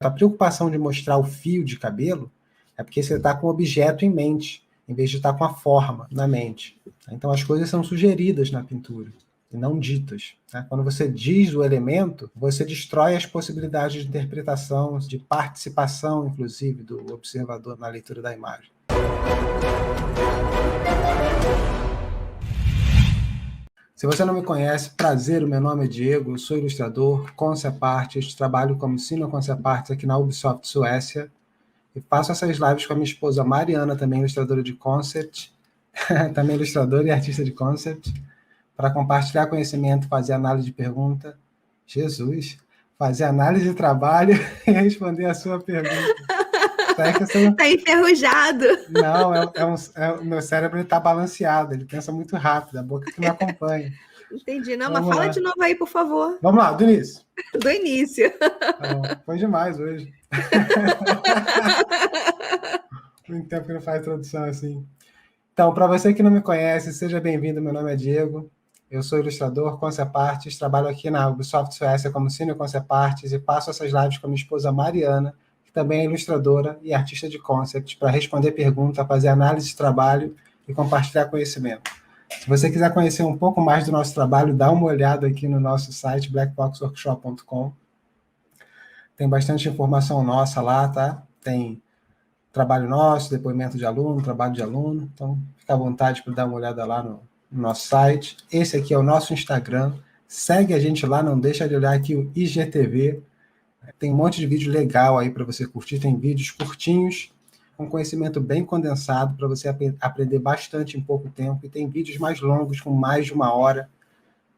A preocupação de mostrar o fio de cabelo é porque você está com o objeto em mente, em vez de estar com a forma na mente. Então as coisas são sugeridas na pintura e não ditas. Né? Quando você diz o elemento, você destrói as possibilidades de interpretação, de participação, inclusive, do observador na leitura da imagem. Se você não me conhece, prazer, o meu nome é Diego, eu sou ilustrador, concept artist, trabalho como senior concept artist aqui na Ubisoft Suécia e faço essas lives com a minha esposa Mariana, também ilustradora de concept, também ilustradora e artista de concept, para compartilhar conhecimento, fazer análise de pergunta. Jesus! Fazer análise de trabalho e responder a sua pergunta. Tá enferrujado. Não, o meu cérebro está balanceado, ele pensa muito rápido, a boca que não acompanha. Entendi. Não, mas fala de novo aí, por favor. Vamos lá, do início. Do início. Tá bom. Foi demais hoje. Muito tempo que não faz tradução assim. Então, para você que não me conhece, seja bem-vindo, meu nome é Diego, eu sou ilustrador, concept artist, trabalho aqui na Ubisoft Suécia como senior concept artist e faço essas lives com a minha esposa Mariana, também é ilustradora e artista de concept, para responder perguntas, fazer análise de trabalho e compartilhar conhecimento. Se você quiser conhecer um pouco mais do nosso trabalho, dá uma olhada aqui no nosso site, blackboxworkshop.com. Tem bastante informação nossa lá, tá? Tem trabalho nosso, depoimento de aluno, trabalho de aluno, então fica à vontade para dar uma olhada lá no nosso site. Esse aqui é o nosso Instagram, segue a gente lá, não deixa de olhar aqui o IGTV, tem um monte de vídeo legal aí para você curtir, tem vídeos curtinhos, com conhecimento bem condensado, para você aprender bastante em pouco tempo, e tem vídeos mais longos, com mais de 1 hora,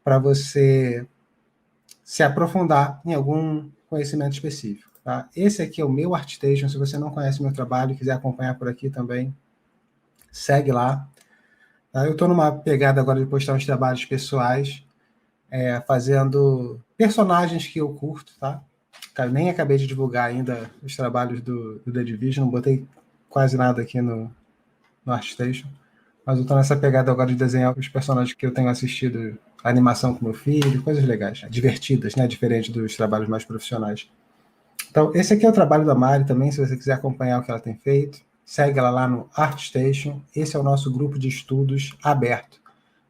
para você se aprofundar em algum conhecimento específico. Tá? Esse aqui é o meu ArtStation, se você não conhece meu trabalho e quiser acompanhar por aqui também, segue lá. Tá? Eu estou numa pegada agora de postar uns trabalhos pessoais, fazendo personagens que eu curto, tá? Nem acabei de divulgar ainda os trabalhos do The Division, não botei quase nada aqui no ArtStation, mas eu estou nessa pegada agora de desenhar os personagens que eu tenho assistido, a animação com meu filho, coisas legais, divertidas, né? Diferente dos trabalhos mais profissionais. Então, esse aqui é o trabalho da Mari também, se você quiser acompanhar o que ela tem feito, segue ela lá no ArtStation, esse é o nosso grupo de estudos aberto.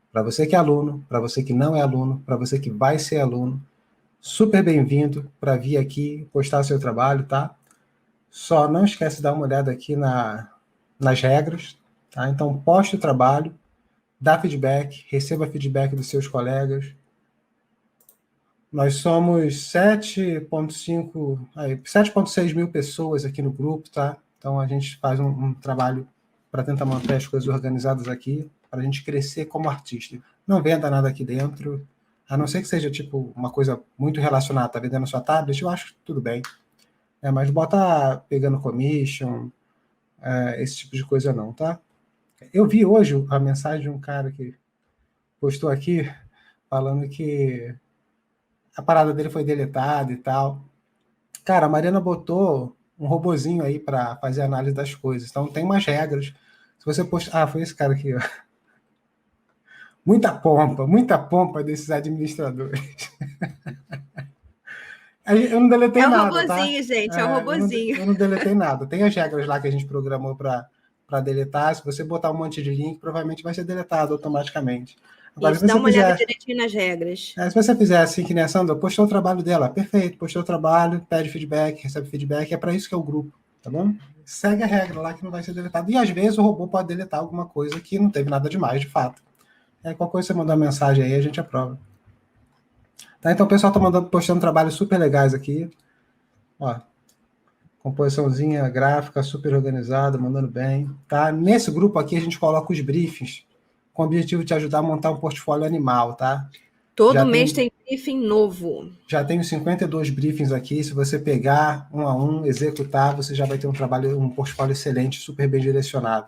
Para você que é aluno, para você que não é aluno, para você que vai ser aluno, super bem-vindo para vir aqui postar seu trabalho, tá? Só não esquece de dar uma olhada aqui nas regras, tá? Então, poste o trabalho, dá feedback, receba feedback dos seus colegas. Nós somos 7,6 mil pessoas aqui no grupo, tá? Então, a gente faz um trabalho para tentar manter as coisas organizadas aqui, para a gente crescer como artista. Não venda nada aqui dentro, a não ser que seja tipo uma coisa muito relacionada, tá vendendo sua tablet, eu acho que tudo bem. Mas bota pegando commission, esse tipo de coisa não, tá? Eu vi hoje a mensagem de um cara que postou aqui, falando que a parada dele foi deletada e tal. Cara, a Mariana botou um robozinho aí para fazer análise das coisas, então tem umas regras. Se você postar... Ah, foi esse cara aqui, ó. Muita pompa desses administradores. Eu não deletei nada, robozinho, tá? Gente, é um robozinho. Eu não deletei nada. Tem as regras lá que a gente programou para deletar. Se você botar um monte de link, provavelmente vai ser deletado automaticamente. Agora, isso, dá uma olhada direitinho nas regras. Se você fizer assim que nem a Sandra, postou o trabalho dela, perfeito, postou o trabalho, pede feedback, recebe feedback, é para isso que é o grupo, tá bom? Segue a regra lá que não vai ser deletado. E às vezes o robô pode deletar alguma coisa que não teve nada demais, de fato. Qualquer coisa você mandar uma mensagem aí, a gente aprova. Tá, então o pessoal tá postando trabalhos super legais aqui. Ó, composiçãozinha gráfica super organizada, mandando bem. Tá? Nesse grupo aqui a gente coloca os briefings com o objetivo de te ajudar a montar um portfólio animal, tá? Todo mês tem briefing novo. Já tenho 52 briefings aqui. Se você pegar um a um, executar, você já vai ter um portfólio excelente, super bem direcionado.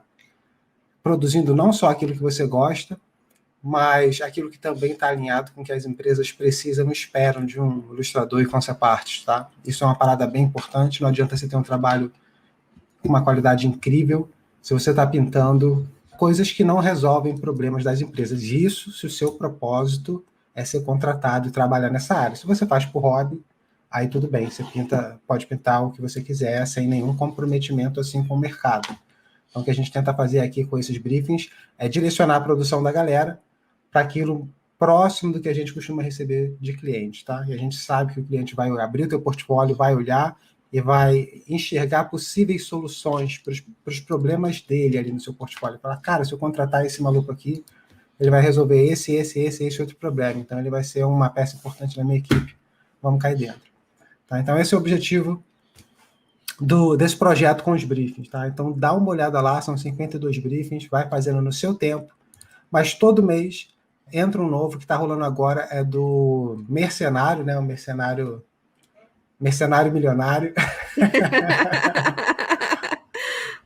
Produzindo não só aquilo que você gosta, mas aquilo que também está alinhado com o que as empresas precisam e esperam de um ilustrador e concept artist, tá? Isso é uma parada bem importante, não adianta você ter um trabalho com uma qualidade incrível se você está pintando coisas que não resolvem problemas das empresas. Isso se o seu propósito é ser contratado e trabalhar nessa área. Se você faz por hobby, aí tudo bem, você pode pintar o que você quiser, sem nenhum comprometimento assim com o mercado. Então, o que a gente tenta fazer aqui com esses briefings é direcionar a produção da galera para aquilo próximo do que a gente costuma receber de clientes, tá? E a gente sabe que o cliente vai abrir o teu portfólio, vai olhar e vai enxergar possíveis soluções para os problemas dele ali no seu portfólio. Falar, cara, se eu contratar esse maluco aqui, ele vai resolver esse outro problema. Então, ele vai ser uma peça importante na minha equipe. Vamos cair dentro. Tá? Então, esse é o objetivo desse projeto com os briefings. Tá? Então, dá uma olhada lá, são 52 briefings, vai fazendo no seu tempo, mas todo mês entra um novo que está rolando agora, é do Mercenário, né? O Mercenário Milionário.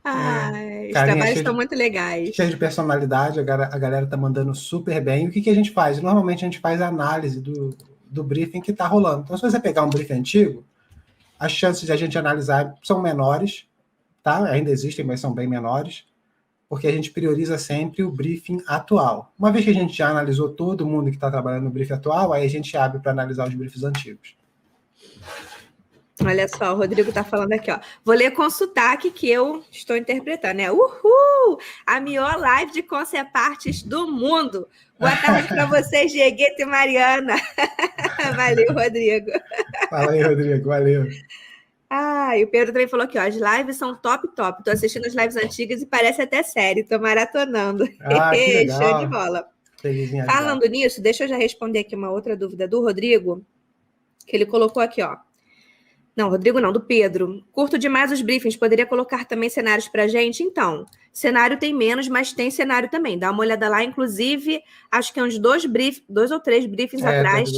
Ai, os trabalhos estão muito legais. Cheio de personalidade, a galera tá mandando super bem. O que a gente faz? Normalmente a gente faz a análise do briefing que está rolando. Então, se você pegar um briefing antigo, as chances de a gente analisar são menores, tá? Ainda existem, mas são bem menores, porque a gente prioriza sempre o briefing atual. Uma vez que a gente já analisou todo mundo que está trabalhando no briefing atual, aí a gente abre para analisar os briefings antigos. Olha só, o Rodrigo está falando aqui, ó. Vou ler com sotaque que eu estou interpretando, né? Uhul! A maior live de concepartes do mundo. Boa tarde para vocês, Diegueta e Mariana. Valeu, Rodrigo. Fala aí, Rodrigo. Valeu. E o Pedro também falou aqui, ó. As lives são top. Tô assistindo as lives antigas e parece até série. Tô maratonando. Que legal. Show de bola. Felizinha. Falando nisso, deixa eu já responder aqui uma outra dúvida do Rodrigo, que ele colocou aqui, ó. Não, Rodrigo não, do Pedro. Curto demais os briefings, poderia colocar também cenários pra gente? Então, cenário tem menos, mas tem cenário também. Dá uma olhada lá, inclusive, acho que é uns 2 ou 3 briefings atrás.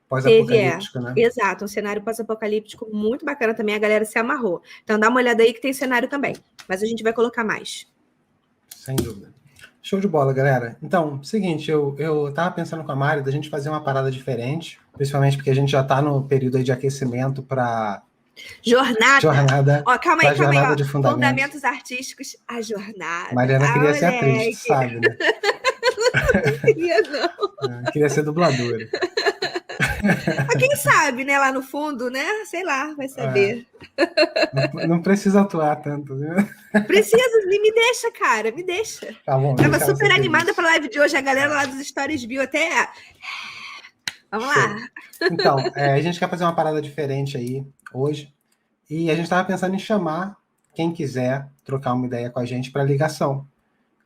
Pós-apocalíptico, né? Exato, um cenário pós-apocalíptico muito bacana também, a galera se amarrou. Então dá uma olhada aí que tem cenário também, mas a gente vai colocar mais. Sem dúvida. Show de bola, galera. Então, seguinte, eu tava pensando com a Mari da gente fazer uma parada diferente, principalmente porque a gente já tá no período aí de aquecimento para Jornada. Ó, calma aí, ó. De Fundamentos artísticos, a jornada. Mariana queria ser atriz, tu sabe, né? Não queria, não. Queria ser dubladora. Mas quem sabe, né? Lá no fundo, né? Sei lá, vai saber. Não precisa atuar tanto, né? Precisa, me deixa, cara, me deixa. Tá bom. Tava super animada pra live de hoje, a galera lá dos stories viu até. Vamos lá. Então, a gente quer fazer uma parada diferente aí hoje. E a gente estava pensando em chamar quem quiser trocar uma ideia com a gente para ligação.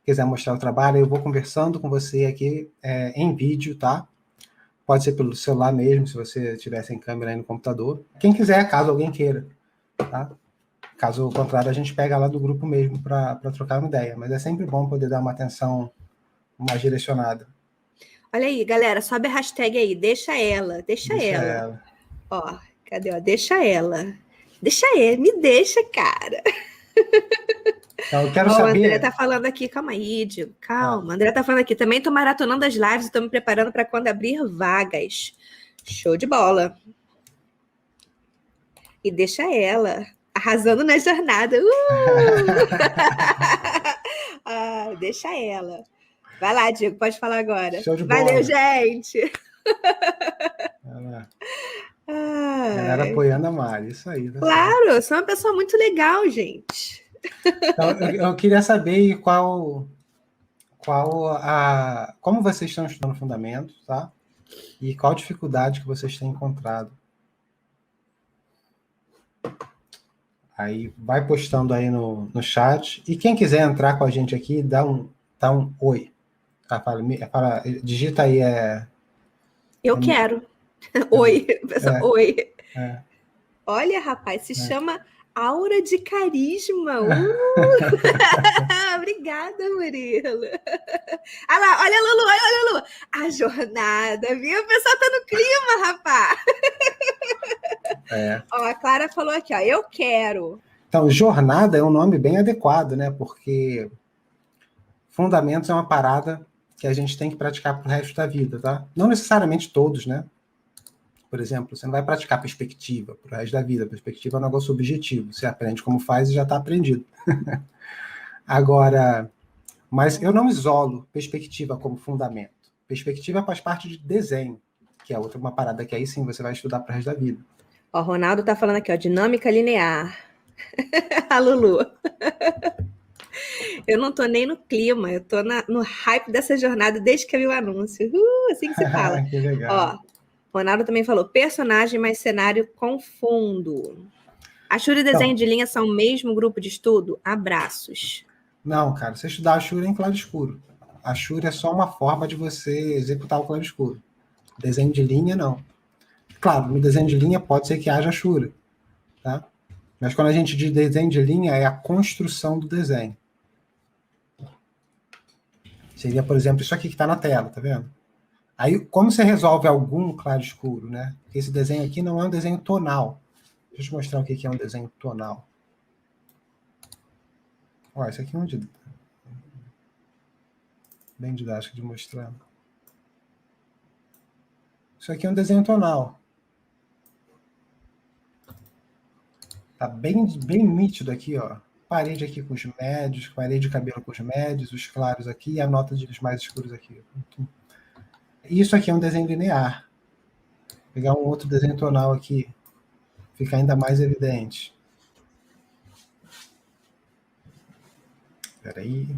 Quiser mostrar o trabalho, eu vou conversando com você aqui em vídeo, tá? Pode ser pelo celular mesmo, se você tiver sem câmera aí no computador. Quem quiser, caso alguém queira, tá? Caso contrário, a gente pega lá do grupo mesmo para trocar uma ideia. Mas é sempre bom poder dar uma atenção mais direcionada. Olha aí, galera, sobe a hashtag aí, deixa ela. Ó, cadê? Ó, deixa ela. Deixa ele, me deixa, cara. Então, eu quero saber... O André tá falando aqui, calma aí, Diego, calma. André tá falando aqui, também tô maratonando as lives e tô me preparando para quando abrir vagas. Show de bola. E deixa ela, arrasando na jornada. Deixa ela. Vai lá, Diego, pode falar agora. Show de bola. Valeu, gente. Galera apoiando a Mari, isso aí. Claro, eu sou uma pessoa muito legal, gente. Então, eu queria saber como vocês estão estudando fundamentos, tá? E qual dificuldade que vocês têm encontrado. Aí vai postando aí no chat. E quem quiser entrar com a gente aqui, dá um oi. Tá? Digita aí. Eu quero. Oi, pessoal, oi. Olha, rapaz, se chama Aura de Carisma. Obrigada, Murilo. Olha lá, olha a Lulu. A jornada, viu? O pessoal tá no clima, rapaz. Ó, a Clara falou aqui, ó, eu quero. Então, jornada é um nome bem adequado, né? Porque fundamentos é uma parada que a gente tem que praticar pro resto da vida, tá? Não necessariamente todos, né? Por exemplo, você não vai praticar perspectiva pro resto da vida. Perspectiva é um negócio objetivo. Você aprende como faz e já está aprendido. Agora, mas eu não isolo perspectiva como fundamento. Perspectiva faz parte de desenho, que é uma parada que aí sim você vai estudar pro resto da vida. Ó, o Ronaldo tá falando aqui, ó, dinâmica linear. A Lulu. Eu não tô nem no clima, eu tô no hype dessa jornada desde que eu vi o anúncio. Assim que se fala. Que legal. Ó, Ronaldo também falou, personagem mais cenário confundo. Ashura e desenho de linha são o mesmo grupo de estudo? Abraços. Não, cara, você estudar Ashura em claro escuro. Ashura é só uma forma de você executar o claro escuro. Desenho de linha, não. Claro, no desenho de linha pode ser que haja Ashura, tá? Mas quando a gente diz desenho de linha, é a construção do desenho. Seria, por exemplo, isso aqui que está na tela, tá vendo? Aí, como você resolve algum claro escuro, né? Porque esse desenho aqui não é um desenho tonal. Deixa eu te mostrar o que é um desenho tonal. Ó, isso aqui é bem didático de mostrar. Isso aqui é um desenho tonal. Tá bem nítido aqui, ó. Parede aqui com os médios, parede de cabelo com os médios, os claros aqui e a nota dos mais escuros aqui. Isso aqui é um desenho linear. Vou pegar um outro desenho tonal aqui, fica ainda mais evidente. Espera aí.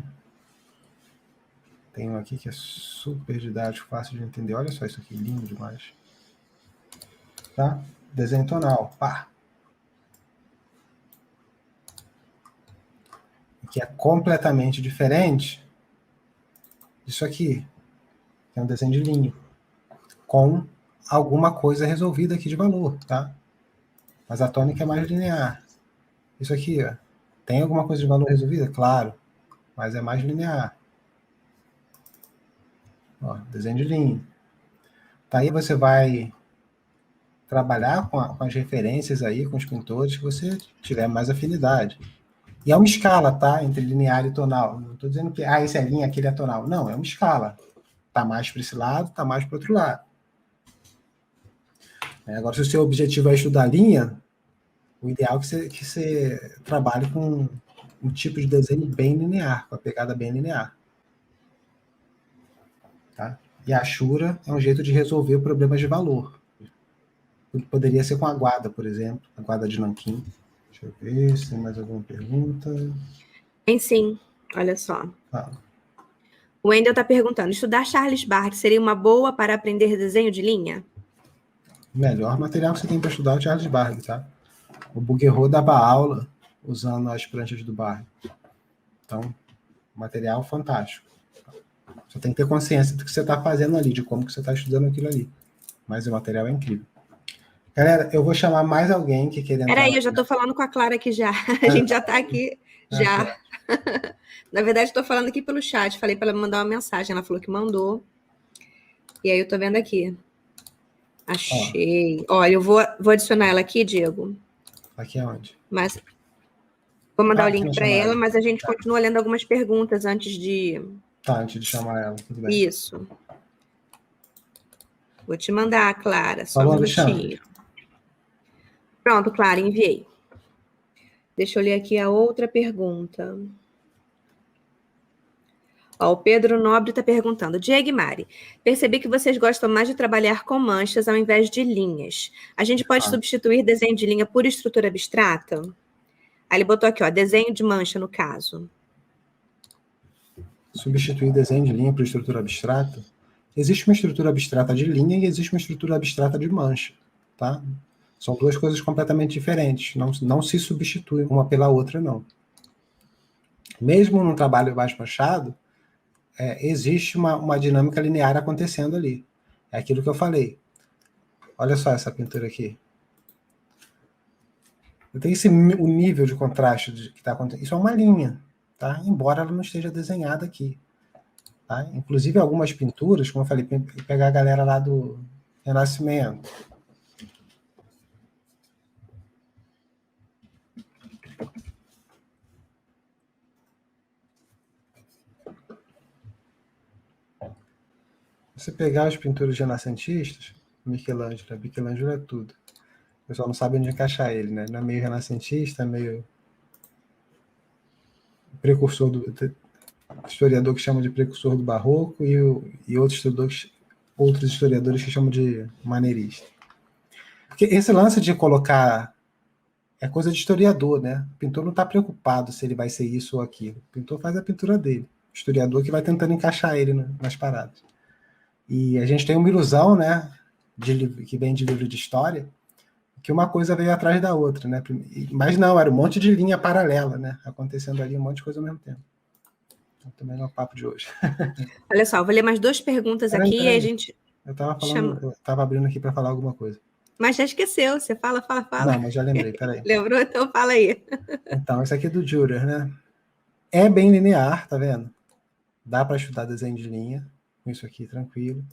Tem um aqui que é super didático, fácil de entender. Olha só isso aqui, lindo demais. Tá? Desenho tonal. Pá. Que é completamente diferente disso aqui, que é um desenho de linha, com alguma coisa resolvida aqui de valor, tá? Mas a tônica é mais linear. Isso aqui, ó, tem alguma coisa de valor resolvida? Claro, mas é mais linear. Ó, desenho de linha. Tá, aí você vai trabalhar com as referências aí, com os pintores que você tiver mais afinidade. E é uma escala, tá? Entre linear e tonal. Não estou dizendo que esse é linha, aquele é tonal. Não, é uma escala. Tá mais para esse lado, tá mais para o outro lado. Agora, se o seu objetivo é estudar linha, o ideal é que você trabalhe com um tipo de desenho bem linear, com a pegada bem linear. Tá? E a Ashura é um jeito de resolver problemas de valor. Poderia ser com a guarda, por exemplo, a guarda de nanquim. Deixa eu ver se tem mais alguma pergunta. Tem sim, olha só. Ah. O Wendel está perguntando, estudar Charles Barks seria uma boa para aprender desenho de linha? O melhor material que você tem para estudar é o Charles Barks, tá? O Bouguereau dava aula usando as pranchas do Barks. Então, material fantástico. Você tem que ter consciência do que você está fazendo ali, de como que você está estudando aquilo ali. Mas o material é incrível. Galera, eu vou chamar mais alguém que quer entrar. Peraí, eu já estou falando com a Clara aqui já. A gente já está aqui já. Na verdade, estou falando aqui pelo chat. Falei para ela mandar uma mensagem. Ela falou que mandou. E aí eu estou vendo aqui. Achei. Olha, eu vou adicionar ela aqui, Diego. Aqui é onde? Mas vou mandar o link para ela, mas a gente continua lendo algumas perguntas antes de... Tá, antes de chamar ela. Tudo bem. Isso. Vou te mandar, Clara. Só Falou, um minutinho. Alexandre. Pronto, Clara, enviei. Deixa eu ler aqui a outra pergunta. Ó, o Pedro Nobre está perguntando. Diego e Mari, percebi que vocês gostam mais de trabalhar com manchas ao invés de linhas. A gente pode substituir desenho de linha por estrutura abstrata? Aí ele botou aqui, ó, desenho de mancha, no caso. Substituir desenho de linha por estrutura abstrata? Existe uma estrutura abstrata de linha e existe uma estrutura abstrata de mancha, tá? São duas coisas completamente diferentes. Não se substitui uma pela outra, não. Mesmo num trabalho mais manchado, existe uma dinâmica linear acontecendo ali. É aquilo que eu falei. Olha só essa pintura aqui. Tem o nível de contraste que está acontecendo. Isso é uma linha, tá? Embora ela não esteja desenhada aqui. Tá? Inclusive algumas pinturas, como eu falei, pegar a galera lá do Renascimento. Você pegar as pinturas renascentistas, Michelangelo é tudo. O pessoal não sabe onde encaixar ele, né? Não é meio renascentista, é meio precursor do historiador que chama de precursor do barroco e outros historiadores que chamam de maneirista. Porque esse lance de colocar é coisa de historiador, né? O pintor não está preocupado se ele vai ser isso ou aquilo. O pintor faz a pintura dele. O historiador que vai tentando encaixar ele nas paradas. E a gente tem uma ilusão, né, que vem de livro de história, que uma coisa veio atrás da outra, né? Mas não, era um monte de linha paralela, né? Acontecendo ali um monte de coisa ao mesmo tempo. Então, também não é o papo de hoje. Olha só, eu vou ler mais 2 perguntas aqui e a gente Eu estava chama. eu estava abrindo aqui para falar alguma coisa. Mas já esqueceu, você fala. Não, mas já lembrei, peraí. Lembrou? Então fala aí. Então, esse aqui é do Dürer, né? É bem linear, tá vendo? Dá para estudar desenho de linha com isso aqui, tranquilo.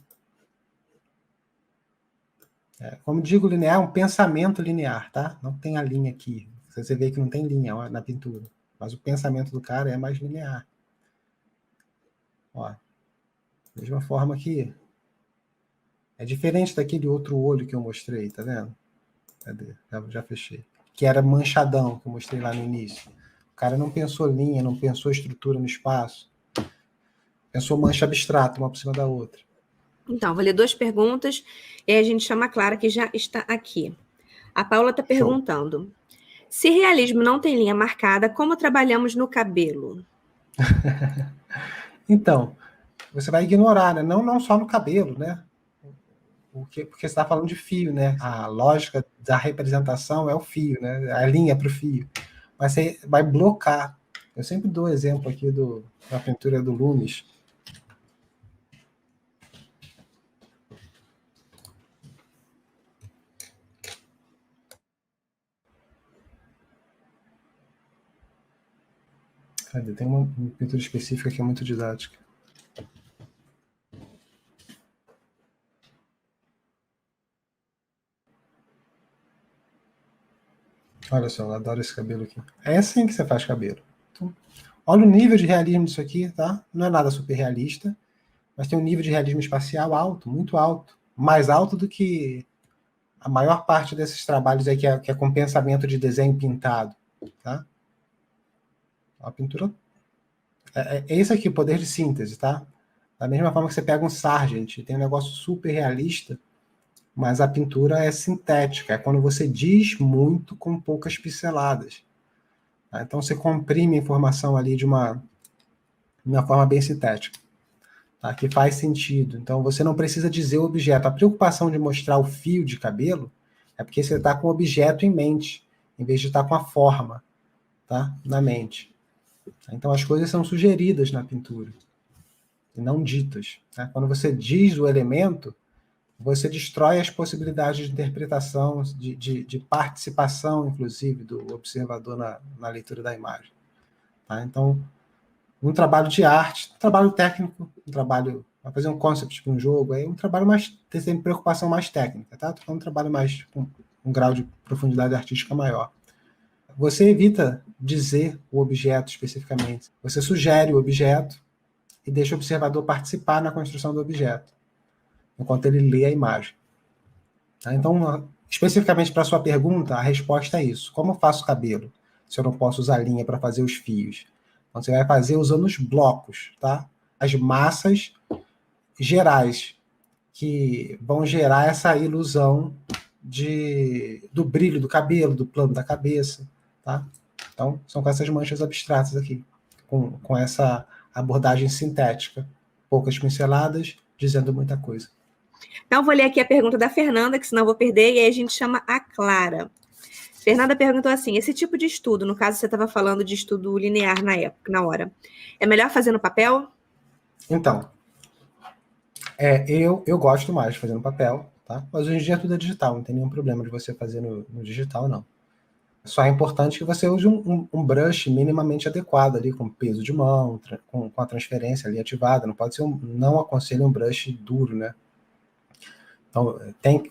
Como digo, linear é um pensamento linear, tá? Não tem a linha aqui. Você vê que não tem linha ó, na pintura. Mas o pensamento do cara é mais linear. Ó, mesma forma aqui. É diferente daquele outro olho que eu mostrei, tá vendo? Cadê? Já fechei. Que era manchadão, que eu mostrei lá no início. O cara não pensou linha, não pensou estrutura no espaço. Pensou mancha abstrata, uma por cima da outra. Então, vou ler 2 perguntas e aí a gente chama a Clara, que já está aqui. A Paula está perguntando: se realismo não tem linha marcada, como trabalhamos no cabelo? Então, você vai ignorar, né? Não só no cabelo, né? Porque você está falando de fio, né? A lógica da representação é o fio, né? A linha para o fio. Mas você vai blocar. Eu sempre dou exemplo aqui da pintura do Loomis. Cadê? Tem uma pintura específica que é muito didática. Olha só, eu adoro esse cabelo aqui. É assim que você faz cabelo. Então, olha o nível de realismo disso aqui, tá? Não é nada super realista, mas tem um nível de realismo espacial alto, muito alto. Mais alto do que a maior parte desses trabalhos aí que é com pensamento de desenho pintado, tá? A pintura... É esse aqui, o poder de síntese, tá? Da mesma forma que você pega um Sargent, tem um negócio super realista, mas a pintura é sintética, é quando você diz muito com poucas pinceladas. Tá? Então você comprime a informação ali de uma forma bem sintética, tá? Que faz sentido. Então você não precisa dizer o objeto. A preocupação de mostrar o fio de cabelo é porque você está com o objeto em mente, em vez de estar com a forma, tá? Na mente. Então as coisas são sugeridas na pintura, e não ditas. Tá? Quando você diz o elemento, você destrói as possibilidades de interpretação, de participação, inclusive, do observador na leitura da imagem. Tá? Então, um trabalho de arte, um trabalho técnico, um trabalho para fazer um concept para um jogo, é um trabalho mais, tem preocupação mais técnica, tá? Tô falando um trabalho mais com um grau de profundidade artística maior. Você evita dizer o objeto especificamente. Você sugere o objeto e deixa o observador participar na construção do objeto, enquanto ele lê a imagem. Tá? Então, especificamente para a sua pergunta, a resposta é isso. Como eu faço cabelo, se eu não posso usar linha para fazer os fios? Então, você vai fazer usando os blocos, tá? As massas gerais, que vão gerar essa ilusão do brilho do cabelo, do plano da cabeça, tá? Então, são com essas manchas abstratas aqui, com essa abordagem sintética, poucas pinceladas, dizendo muita coisa. Então, vou ler aqui a pergunta da Fernanda, que senão eu vou perder, e aí a gente chama a Clara. Fernanda perguntou assim: esse tipo de estudo, no caso você estava falando de estudo linear na hora, é melhor fazer no papel? Então, eu gosto mais de fazer no papel, tá? Mas hoje em dia tudo é digital, não tem nenhum problema de você fazer no digital, não. Só é importante que você use um brush minimamente adequado ali, com peso de mão, com a transferência ali ativada. Não pode ser não aconselho um brush duro, né? Então,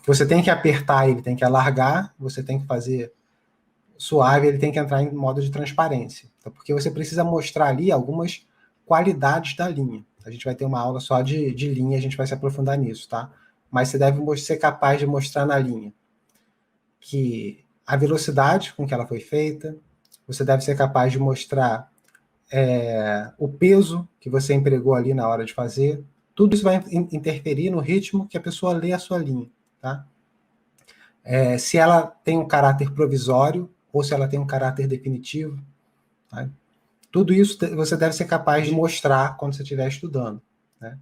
você tem que apertar ele, tem que alargar, você tem que fazer suave, ele tem que entrar em modo de transparência. Então, porque você precisa mostrar ali algumas qualidades da linha. A gente vai ter uma aula só de linha, a gente vai se aprofundar nisso, tá? Mas você deve ser capaz de mostrar na linha que a velocidade com que ela foi feita, você deve ser capaz de mostrar o peso que você empregou ali na hora de fazer. Tudo isso vai interferir no ritmo que a pessoa lê a sua linha, tá? se ela tem um caráter provisório ou se ela tem um caráter definitivo. Tá? Tudo isso você deve ser capaz de mostrar quando você estiver estudando, né?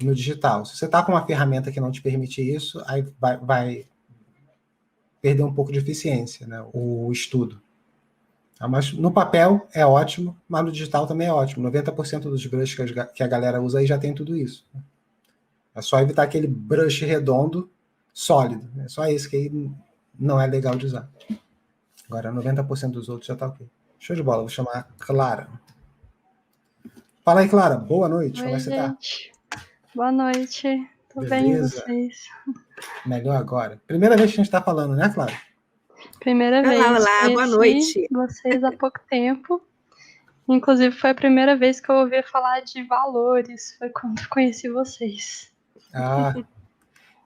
No digital. Se você está com uma ferramenta que não te permite isso, aí vai perder um pouco de eficiência, né, o estudo. Mas no papel é ótimo, mas no digital também é ótimo. 90% dos brushes que a galera usa aí já tem tudo isso. É só evitar aquele brush redondo, sólido. É só esse que aí não é legal de usar. Agora, 90% dos outros já tá ok. Show de bola, vou chamar a Clara. Fala aí, Clara. Boa noite. Oi, como é que você tá? gente. Boa noite. Tô bem, e Beleza? vocês? Melhor agora. Primeira vez que a gente tá falando, né, Clara? Primeira Olá, vez. olá, boa Conheci noite. vocês há pouco tempo. Inclusive, foi a primeira vez que eu ouvi falar de valores. Foi quando eu conheci vocês. Ah,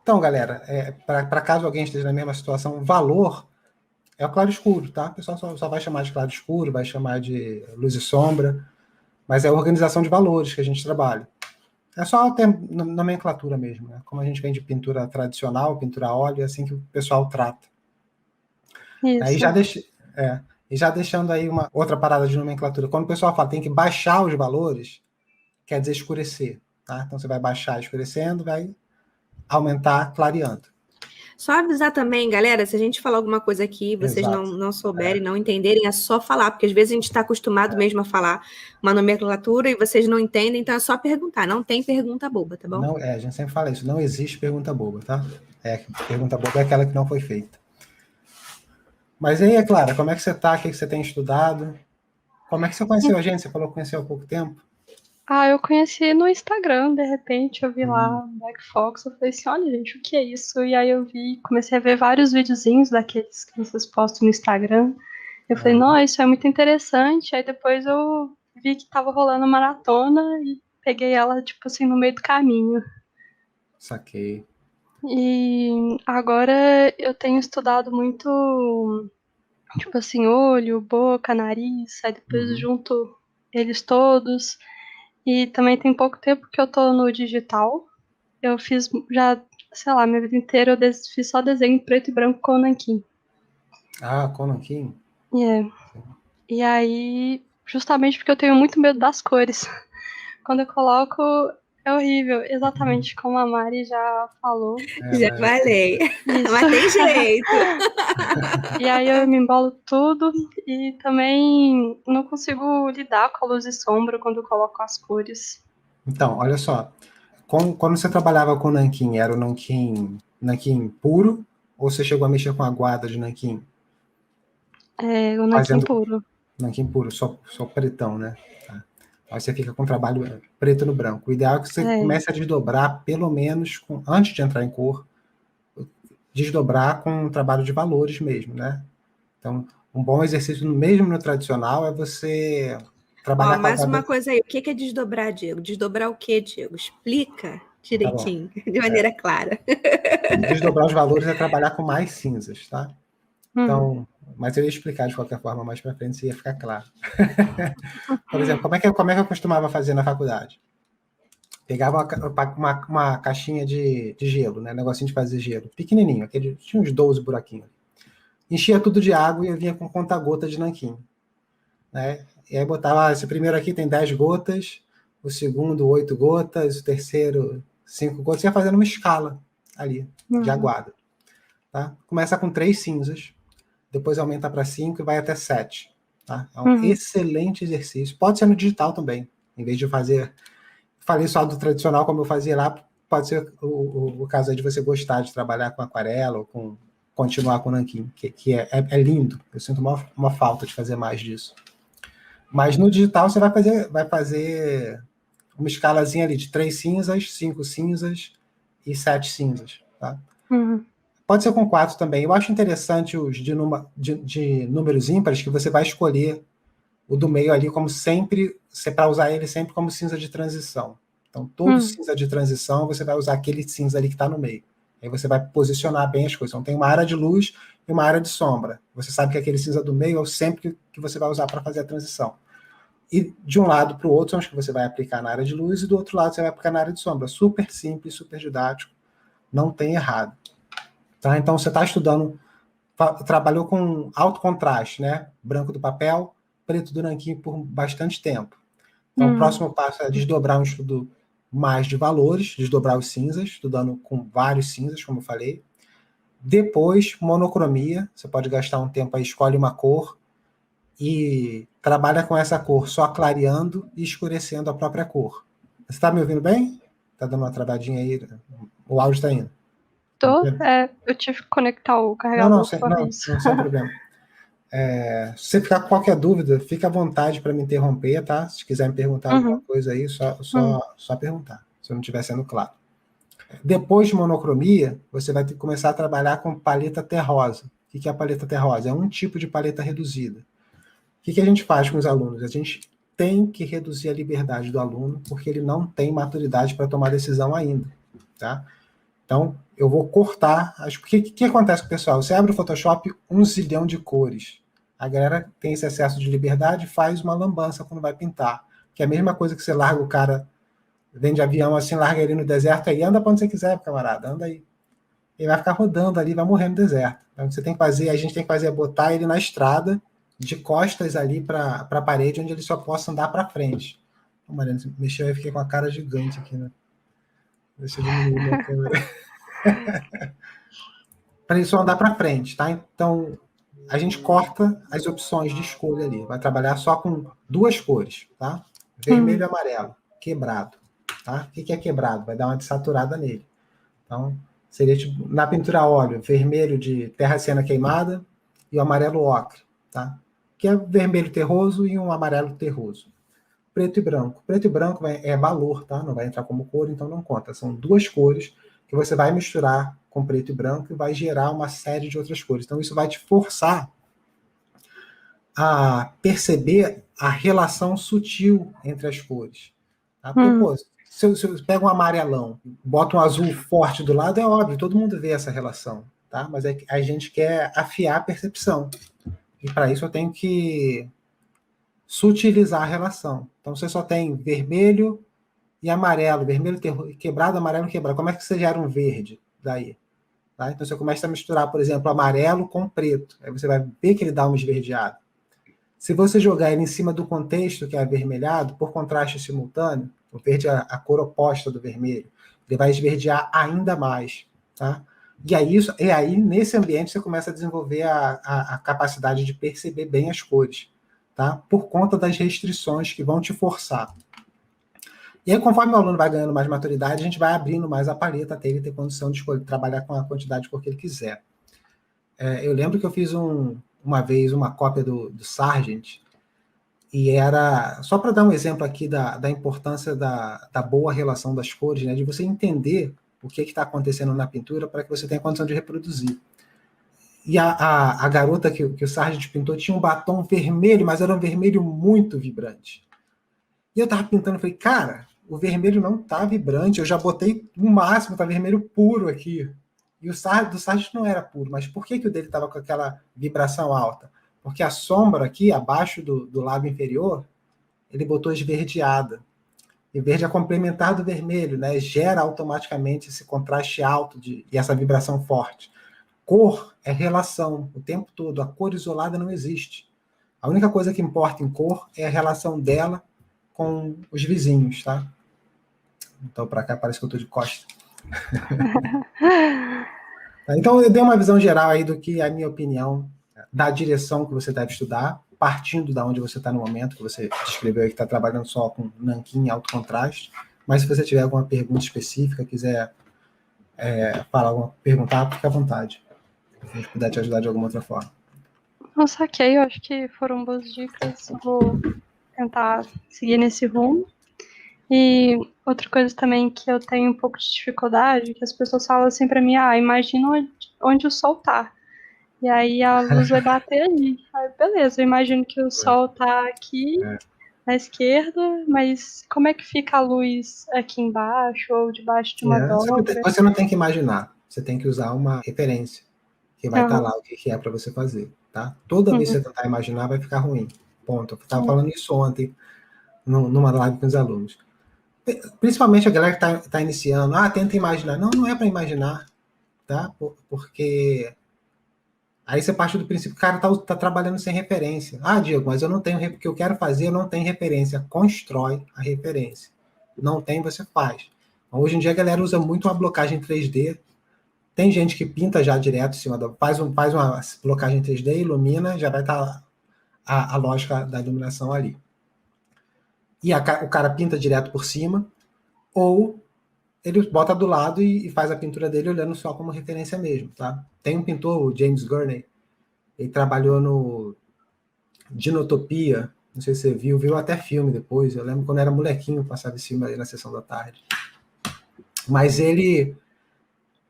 então, galera, para caso alguém esteja na mesma situação, valor é o claro escuro, tá? O pessoal só vai chamar de claro escuro, vai chamar de luz e sombra, mas é a organização de valores que a gente trabalha. É só ter nomenclatura mesmo, né? Como a gente vem de pintura tradicional, pintura a óleo, é assim que o pessoal trata. Aí Isso. e já deixando aí uma outra parada de nomenclatura. Quando o pessoal fala tem que baixar os valores, quer dizer escurecer, tá? Então você vai baixar escurecendo, vai aumentar clareando. Só avisar também, galera, se a gente falar alguma coisa aqui, vocês não souberem, não entenderem, é só falar, porque às vezes a gente está acostumado mesmo a falar uma nomenclatura e vocês não entendem, então é só perguntar, não tem pergunta boba, tá bom? Não, a gente sempre fala isso, não existe pergunta boba, tá? Pergunta boba é aquela que não foi feita. Mas aí, Clara, como é que você tá? O que você tem estudado? Como é que você conheceu a gente? Você falou que conheceu há pouco tempo? Eu conheci no Instagram, de repente eu vi lá Black Fox, eu falei assim, olha gente, o que é isso? E aí eu comecei a ver vários videozinhos daqueles que vocês postam no Instagram. Eu falei, nossa, isso é muito interessante. Aí depois eu vi que tava rolando maratona e peguei ela, tipo assim, no meio do caminho. Saquei. E agora eu tenho estudado muito, tipo assim, olho, boca, nariz, aí depois junto eles todos. E também tem pouco tempo que eu tô no digital. Eu fiz já, sei lá, minha vida inteira eu fiz só desenho em preto e branco com nanquim. Ah, Conan King? E aí, justamente porque eu tenho muito medo das cores. Quando eu coloco, é horrível. Exatamente como a Mari já falou. Já falei. Isso. Mas tem jeito. E aí eu me embolo tudo e também não consigo lidar com a luz e sombra quando eu coloco as cores. Então, olha só. Quando você trabalhava com nanquim, era o nanquim puro? Ou você chegou a mexer com a guarda de nanquim? O nanquim puro. Nanquim puro, só pretão, né? Tá. Aí você fica com trabalho preto no branco. O ideal é que você comece a desdobrar, pelo menos, antes de entrar em cor, desdobrar com um trabalho de valores mesmo, né? Então, um bom exercício, mesmo no tradicional, é você trabalhar com a Mais uma coisa aí, o que é desdobrar, Diego? Desdobrar o quê, Diego? Explica direitinho, de maneira clara. Desdobrar os valores é trabalhar com mais cinzas, tá? Então, mas eu ia explicar de qualquer forma mais para frente, se ia ficar claro. Por exemplo, como é que eu costumava fazer na faculdade? Pegava uma caixinha de gelo, né? Negocinho de fazer gelo, pequenininho, tinha uns 12 buraquinhos. Enchia tudo de água e eu vinha com conta-gota de nanquim. Né? E aí botava, esse primeiro aqui tem 10 gotas, o segundo 8 gotas, o terceiro 5 gotas, ia fazendo uma escala ali, de aguada. Tá? Começa com 3 cinzas, depois aumenta para 5 e vai até 7. Tá? É um excelente exercício. Pode ser no digital também, em vez de fazer... Falei só do tradicional, como eu fazia lá, pode ser o caso aí de você gostar de trabalhar com aquarela ou continuar com nanquim, que é lindo. Eu sinto uma falta de fazer mais disso. Mas no digital você vai fazer uma escalazinha ali de 3 cinzas, 5 cinzas e 7 cinzas. Tá? Pode ser com 4 também. Eu acho interessante os de números ímpares, que você vai escolher o do meio ali como sempre, para usar ele sempre como cinza de transição. Então, todo cinza de transição, você vai usar aquele cinza ali que está no meio. Aí você vai posicionar bem as coisas. Então, tem uma área de luz e uma área de sombra. Você sabe que aquele cinza do meio é o sempre que você vai usar para fazer a transição. E de um lado para o outro, são os que você vai aplicar na área de luz, e do outro lado você vai aplicar na área de sombra. Super simples, super didático. Não tem errado. Tá? Então, você está estudando, trabalhou com alto contraste, né? Branco do papel, preto do nanquim por bastante tempo. Então, o próximo passo é desdobrar um estudo mais de valores, desdobrar os cinzas, estudando com vários cinzas, como eu falei. Depois, monocromia, você pode gastar um tempo aí, escolhe uma cor e trabalha com essa cor, só clareando e escurecendo a própria cor. Você está me ouvindo bem? Está dando uma travadinha aí? O áudio está indo. Eu tive que conectar o Não, carregador, por isso. não, sem problema. Se você ficar com qualquer dúvida, fica à vontade para me interromper, tá? Se quiser me perguntar alguma coisa aí, só perguntar, se eu não estiver sendo claro. Depois de monocromia, você vai ter que começar a trabalhar com paleta terrosa. O que é a paleta terrosa? É um tipo de paleta reduzida. O que a gente faz com os alunos? A gente tem que reduzir a liberdade do aluno, porque ele não tem maturidade para tomar decisão ainda, tá? Então, eu vou cortar. O que acontece com o pessoal? Você abre o Photoshop, 1 zilhão de cores. A galera tem esse excesso de liberdade e faz uma lambança quando vai pintar. Que é a mesma coisa que você larga o cara, vem de avião assim, larga ele no deserto aí, anda para onde você quiser, camarada, anda aí. Ele vai ficar rodando ali, vai morrer no deserto. Então, o que você tem que fazer, a gente tem que fazer é botar ele na estrada, de costas ali para a parede, onde ele só possa andar para frente. Oh, Mariana, mexeu aí, fiquei com a cara gigante aqui, né? Deixa eu diminuir minha câmera. Para ele só andar para frente, tá? Então, a gente corta as opções de escolha ali. Vai trabalhar só com 2 cores, tá? Vermelho e amarelo, quebrado, tá? O que é quebrado? Vai dar uma desaturada nele. Então, seria tipo, na pintura a óleo, vermelho de terra siena queimada e o amarelo ocre, tá? Que é vermelho terroso e um amarelo terroso. Preto e branco. Preto e branco é valor, tá? Não vai entrar como cor, então não conta. São 2 cores que você vai misturar com preto e branco e vai gerar uma série de outras cores. Então, isso vai te forçar a perceber a relação sutil entre as cores. Tá? Porque, pô, se eu pego um amarelão, boto um azul forte do lado, é óbvio, todo mundo vê essa relação. Tá? Mas a gente quer afiar a percepção. E para isso eu tenho que sutilizar a relação. Então, você só tem vermelho e amarelo, vermelho quebrado, amarelo quebrado. Como é que você gera um verde daí? Tá? Então, você começa a misturar, por exemplo, amarelo com preto. Aí você vai ver que ele dá um esverdeado. Se você jogar ele em cima do contexto, que é avermelhado, por contraste simultâneo, o verde é a cor oposta do vermelho, ele vai esverdear ainda mais. Tá? E aí, nesse ambiente, você começa a desenvolver a capacidade de perceber bem as cores, tá? Por conta das restrições que vão te forçar. E aí, conforme o aluno vai ganhando mais maturidade, a gente vai abrindo mais a paleta até ele ter condição de escolher, trabalhar com a quantidade de cor que ele quiser. Eu lembro que eu fiz uma vez uma cópia do Sargent, e era, só para dar um exemplo aqui da importância da boa relação das cores, né, de você entender o que está acontecendo na pintura para que você tenha condição de reproduzir. E a garota que o Sargent pintou tinha um batom vermelho, mas era um vermelho muito vibrante. E eu estava pintando e falei, cara, o vermelho não está vibrante, eu já botei no máximo, está vermelho puro aqui. E o do Sargent não era puro, mas por que o dele estava com aquela vibração alta? Porque a sombra aqui, abaixo do lábio inferior, ele botou esverdeada. E verde é complementar do vermelho, né? Gera automaticamente esse contraste alto e essa vibração forte. Cor é relação o tempo todo. A cor isolada não existe. A única coisa que importa em cor é a relação dela com os vizinhos, tá? Então, para cá parece que eu estou de costa. Então, eu dei uma visão geral aí do que é a minha opinião da direção que você deve estudar, partindo da onde você está no momento, que você descreveu aí que está trabalhando só com nanquim e alto contraste. Mas se você tiver alguma pergunta específica, quiser perguntar, fique à vontade. Se a gente puder te ajudar de alguma outra forma. Eu saquei, eu acho que foram boas dicas. Vou tentar seguir nesse rumo. E outra coisa também que eu tenho um pouco de dificuldade, que as pessoas falam assim pra mim, imagina onde o sol tá. E aí a luz vai bater ali. Aí, beleza, eu imagino que o sol tá aqui na esquerda, mas como é que fica a luz aqui embaixo ou debaixo de uma dobra? Você não tem que imaginar, você tem que usar uma referência que vai estar lá o que é para você fazer, tá? Toda vez que você tentar imaginar vai ficar ruim. Ponto. Eu estava falando isso ontem numa live com os alunos. Principalmente a galera que está iniciando, tenta imaginar. Não é para imaginar. tá? Porque aí você parte do princípio que o cara tá trabalhando sem referência. Ah, Diego, mas eu não tenho, o que eu quero fazer, eu não tenho referência. Constrói a referência. Não tem, você faz. Hoje em dia a galera usa muito uma blocagem 3D. Tem gente que pinta já direto em cima faz uma blocagem 3D, ilumina, já vai estar a lógica da iluminação ali. E o cara pinta direto por cima, ou ele bota do lado e faz a pintura dele olhando só como referência mesmo, tá? Tem um pintor, o James Gurney, ele trabalhou no Dinotopia, não sei se você viu até filme depois, eu lembro quando era molequinho, passava esse filme ali na sessão da tarde. Mas ele,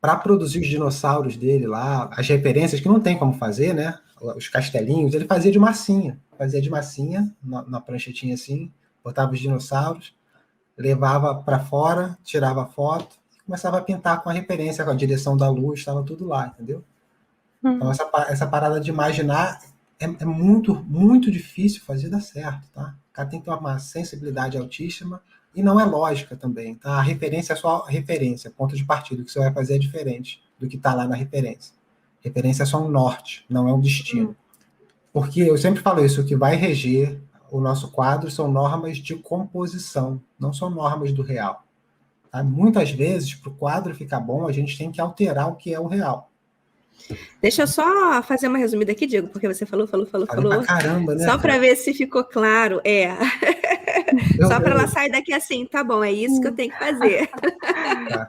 para produzir os dinossauros dele lá, as referências que não tem como fazer, né? Os castelinhos, ele fazia de massinha. Fazia de massinha, na pranchetinha assim, botava os dinossauros, levava para fora, tirava a foto, e começava a pintar com a referência, com a direção da luz, estava tudo lá, entendeu? Então, essa parada de imaginar é muito, muito difícil fazer dar certo, tá? O cara tem que ter uma sensibilidade altíssima e não é lógica também, tá? A referência é só referência, ponto de partida. O que você vai fazer é diferente do que está lá na referência. Referência é só um norte, não é um destino. Porque eu sempre falo isso, o que vai reger o nosso quadro são normas de composição, não são normas do real. Tá? Muitas vezes, para o quadro ficar bom, a gente tem que alterar o que é o real. Deixa eu só fazer uma resumida aqui, Diego, porque você falou. Falei pra caramba, né? Só para ver se ficou claro. Só para ela sair daqui assim, tá bom, é isso que eu tenho que fazer. Tá.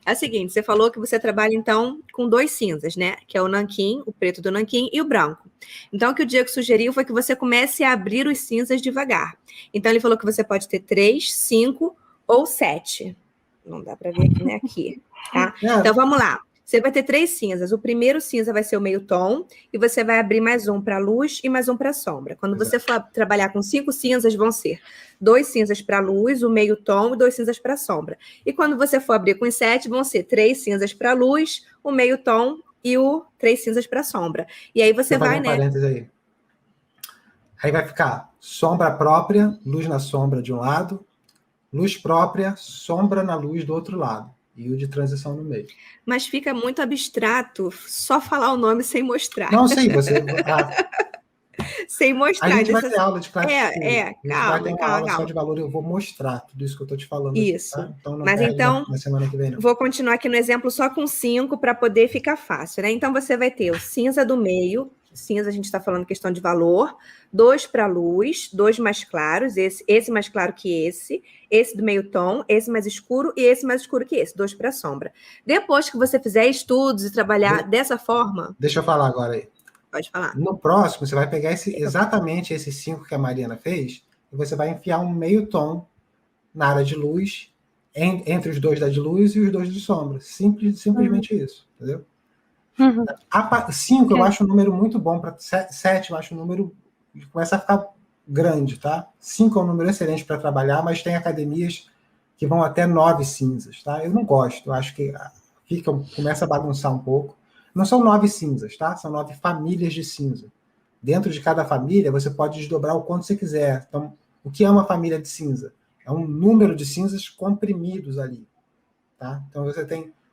É o seguinte, você falou que você trabalha, então, com 2 cinzas, né? Que é o nanquim, o preto do nanquim e o branco. Então, o que o Diego sugeriu foi que você comece a abrir os cinzas devagar. Então, ele falou que você pode ter 3, 5 ou 7. Não dá para ver aqui, né? Aqui, tá? Então, vamos lá. Você vai ter 3 cinzas. O primeiro cinza vai ser o meio tom e você vai abrir mais um para luz e mais um para sombra. Quando você for trabalhar com 5 cinzas, vão ser 2 cinzas para luz, o meio tom e 2 cinzas para sombra. E quando você for abrir com 7, vão ser 3 cinzas para luz, o meio tom e 3 cinzas para sombra. E aí você vai, né? Aí vai ficar sombra própria, luz na sombra de um lado, luz própria, sombra na luz do outro lado. E o de transição no meio. Mas fica muito abstrato só falar o nome sem mostrar. Não, sei, você... sem mostrar. A gente vai ter aula de classe. A gente vai ter uma aula calma. só de valor, eu vou mostrar tudo isso que eu estou te falando. Isso. Aqui, tá? Então, não mas então, na semana que vem, não. Vou continuar aqui no exemplo só com 5 para poder ficar fácil, né? Então, você vai ter o cinza do meio, cinza a gente está falando questão de valor, 2 para luz, 2 mais claros, esse mais claro que esse do meio tom, esse mais escuro e esse mais escuro que esse, 2 para sombra. Depois que você fizer estudos e trabalhar dessa forma... Deixa eu falar agora aí. Pode falar. No próximo, você vai pegar exatamente esses 5 que a Mariana fez e você vai enfiar um meio tom na área de luz, entre os 2 da de luz e os 2 de sombra. Simplesmente isso, entendeu? 5 eu acho um número muito bom, para 7 eu acho um número que começa a ficar grande, tá? 5 é um número excelente para trabalhar, mas tem academias que vão até 9 cinzas, tá? Eu não gosto, eu acho que começa a bagunçar um pouco. Não são 9 cinzas, tá? São 9 famílias de cinza. Dentro de cada família, você pode desdobrar o quanto você quiser. Então, o que é uma família de cinza? É um número de cinzas comprimidos ali, tá? Então,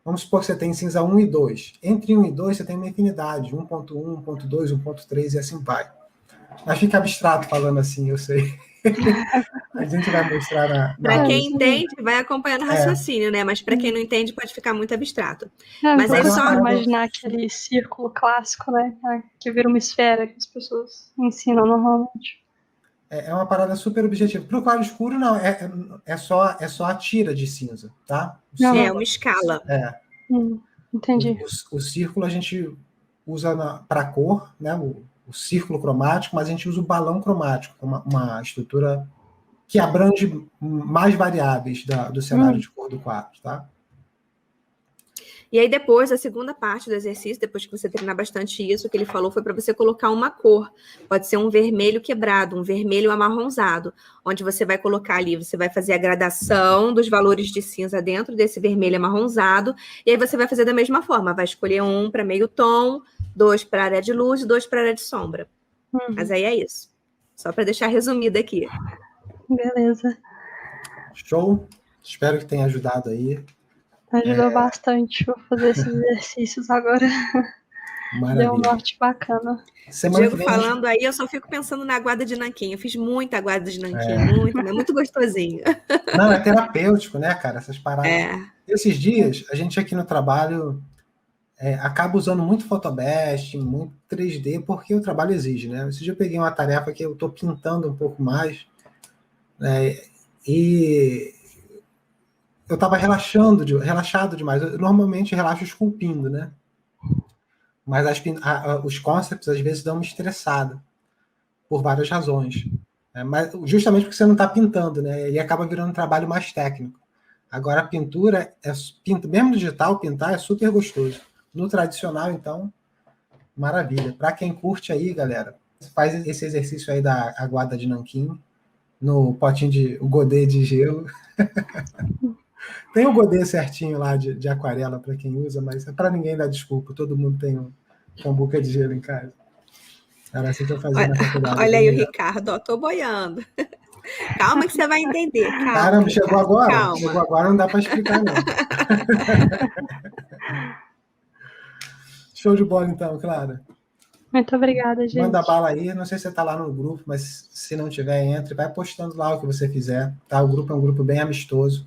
vamos supor que você tem cinza 1 e 2. Entre 1 e 2, você tem uma infinidade. 1.1, 1.2, 1.3 e assim vai. Mas fica abstrato falando assim, eu sei. A gente vai mostrar na para quem entende, vai acompanhando o raciocínio, né? Mas para quem não entende, pode ficar muito abstrato. Mas aí só imaginar aquele círculo clássico, né? Que vira uma esfera que as pessoas ensinam normalmente. É uma parada super objetiva. Para o claro escuro, não. É só a tira de cinza, tá? É uma escala. Entendi. O círculo a gente usa para cor, né? O círculo cromático, mas a gente usa o balão cromático, uma estrutura que abrange mais variáveis do cenário de cor do quadro, tá? E aí depois, a segunda parte do exercício, depois que você treinar bastante isso, o que ele falou foi para você colocar uma cor. Pode ser um vermelho quebrado, um vermelho amarronzado, onde você vai colocar ali, você vai fazer a gradação dos valores de cinza dentro desse vermelho amarronzado, e aí você vai fazer da mesma forma, vai escolher 1 para meio tom, 2 para área de luz e 2 para área de sombra. Mas aí é isso. Só para deixar resumido aqui. Beleza. Show. Espero que tenha ajudado aí. Ajudou bastante. Vou fazer esses exercícios agora. Deu um norte bacana. Semana Diego falando aí, eu só fico pensando na aguada de nanquim. Eu fiz muita aguada de nanquim, muito gostosinho. Não, é terapêutico, né, cara? Essas paradas. Esses dias, a gente aqui no trabalho acaba usando muito Photobest, muito 3D, porque o trabalho exige, né? Esse dia eu peguei uma tarefa que eu estou pintando um pouco mais, né, e eu estava relaxado demais. Eu normalmente relaxo esculpindo, né? Mas os concepts às vezes dão uma estressada, por várias razões. Mas justamente porque você não está pintando, né? E acaba virando um trabalho mais técnico. Agora a pintura, mesmo no digital, pintar é super gostoso. No tradicional, então, maravilha. Para quem curte aí, galera, faz esse exercício aí da aguada de nanquim, no potinho o godê de gelo. Tem o godê certinho lá de aquarela para quem usa, mas é para ninguém dar desculpa. Todo mundo tem um cambuca de gelo em casa. Era assim que eu fazia na faculdade. Olha aí o Ricardo, tô boiando. Calma que você vai entender. Calma, caramba, chegou Ricardo, agora? calma. Chegou agora, não dá para explicar, não. Show de bola, então, Clara. Muito obrigada, gente. Manda bala aí. Não sei se você está lá no grupo, mas se não tiver, entre. Vai postando lá o que você fizer. Tá? O grupo é um grupo bem amistoso.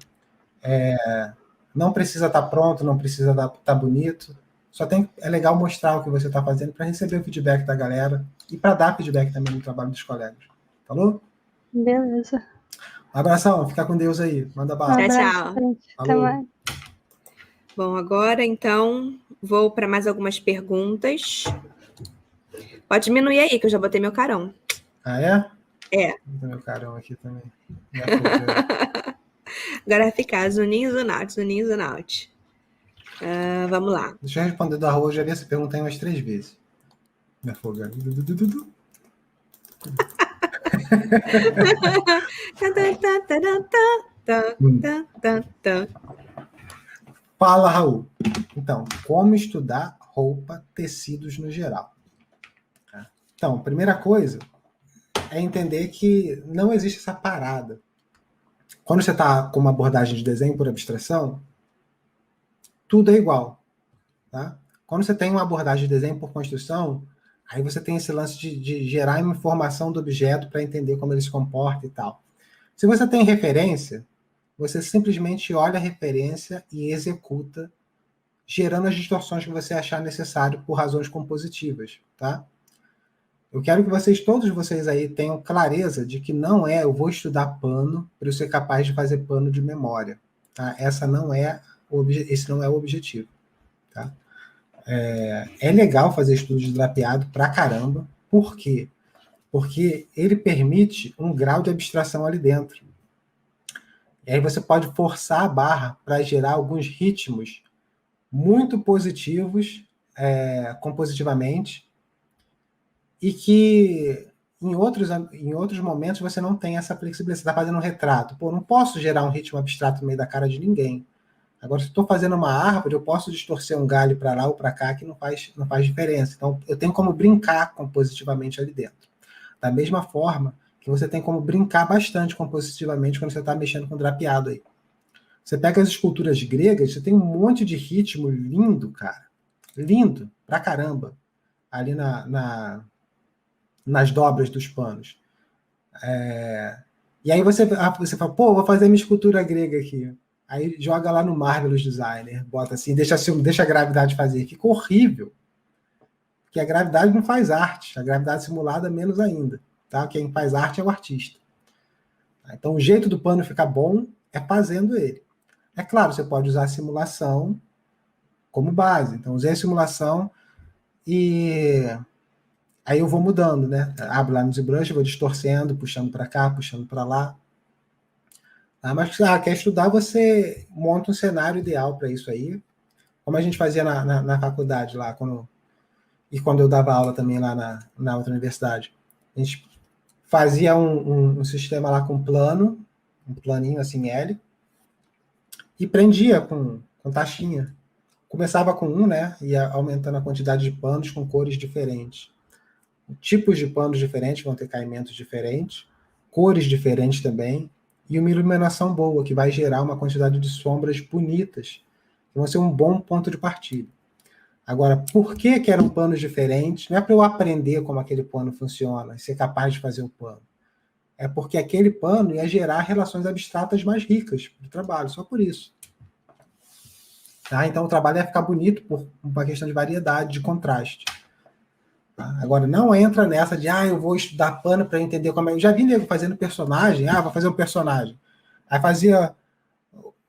Não precisa estar pronto, não precisa estar bonito. É legal mostrar o que você está fazendo para receber o feedback da galera e para dar feedback também no trabalho dos colegas. Falou? Beleza. Um abração, fica com Deus aí. Manda bala. Tchau. Até mais. Bom, agora então vou para mais algumas perguntas. Pode diminuir aí, que eu já botei meu carão. Ah, é? É. Vou meu carão aqui também. Agora vai ficar Zuninho, Zunaut. Vamos lá. Deixa eu responder do arroz, já vi essa pergunta aí umas 3 vezes. Me afogando. Fala, Raul. Então, como estudar roupa, tecidos no geral? Então, primeira coisa é entender que não existe essa parada. Quando você está com uma abordagem de desenho por abstração, tudo é igual. Tá? Quando você tem uma abordagem de desenho por construção, aí você tem esse lance de gerar uma informação do objeto para entender como ele se comporta e tal. Se você tem referência, você simplesmente olha a referência e executa, gerando as distorções que você achar necessário por razões compositivas, tá? Eu quero que todos vocês aí tenham clareza de que não é eu vou estudar pano para eu ser capaz de fazer pano de memória, tá? Esse não é o objetivo, tá? É legal fazer estudo de drapeado pra caramba. Por quê? Porque ele permite um grau de abstração ali dentro. E aí você pode forçar a barra para gerar alguns ritmos muito positivos, compositivamente, e que em outros momentos você não tem essa flexibilidade. Você está fazendo um retrato. Pô, não posso gerar um ritmo abstrato no meio da cara de ninguém. Agora, se estou fazendo uma árvore, eu posso distorcer um galho para lá ou para cá, que não faz diferença. Então, eu tenho como brincar compositivamente ali dentro. Da mesma forma que você tem como brincar bastante compositivamente quando você está mexendo com drapeado aí. Você pega as esculturas gregas, você tem um monte de ritmo lindo, cara. Lindo pra caramba. Ali nas dobras dos panos. E aí você fala, pô, vou fazer minha escultura grega aqui. Aí joga lá no Marvelous Designer, bota assim, deixa a gravidade fazer. Fica horrível. Porque a gravidade não faz arte. A gravidade simulada, menos ainda. Tá? Quem faz arte é o artista. Então, o jeito do pano ficar bom é fazendo ele. É claro, você pode usar a simulação como base. Então, usei a simulação e aí eu vou mudando, né? Abro lá no ZBrush, vou distorcendo, puxando para cá, puxando para lá. Mas quer estudar, você monta um cenário ideal para isso aí. Como a gente fazia na faculdade lá, quando eu dava aula também lá na outra universidade. A gente fazia um sistema lá com um planinho assim L, e prendia com taxinha. Começava com né? Ia aumentando a quantidade de panos com cores diferentes. Tipos de panos diferentes vão ter caimentos diferentes, cores diferentes também, e uma iluminação boa, que vai gerar uma quantidade de sombras bonitas Vão ser um bom ponto de partida. Agora, por que eram planos diferentes? Não é para eu aprender como aquele plano funciona e ser capaz de fazer o plano. É porque aquele plano ia gerar relações abstratas mais ricas do trabalho, só por isso. Tá? Então, o trabalho ia ficar bonito por uma questão de variedade, de contraste. Tá? Agora, não entra nessa de, eu vou estudar plano para entender como é. Eu já vi nego fazendo personagem, vou fazer um personagem. Aí fazia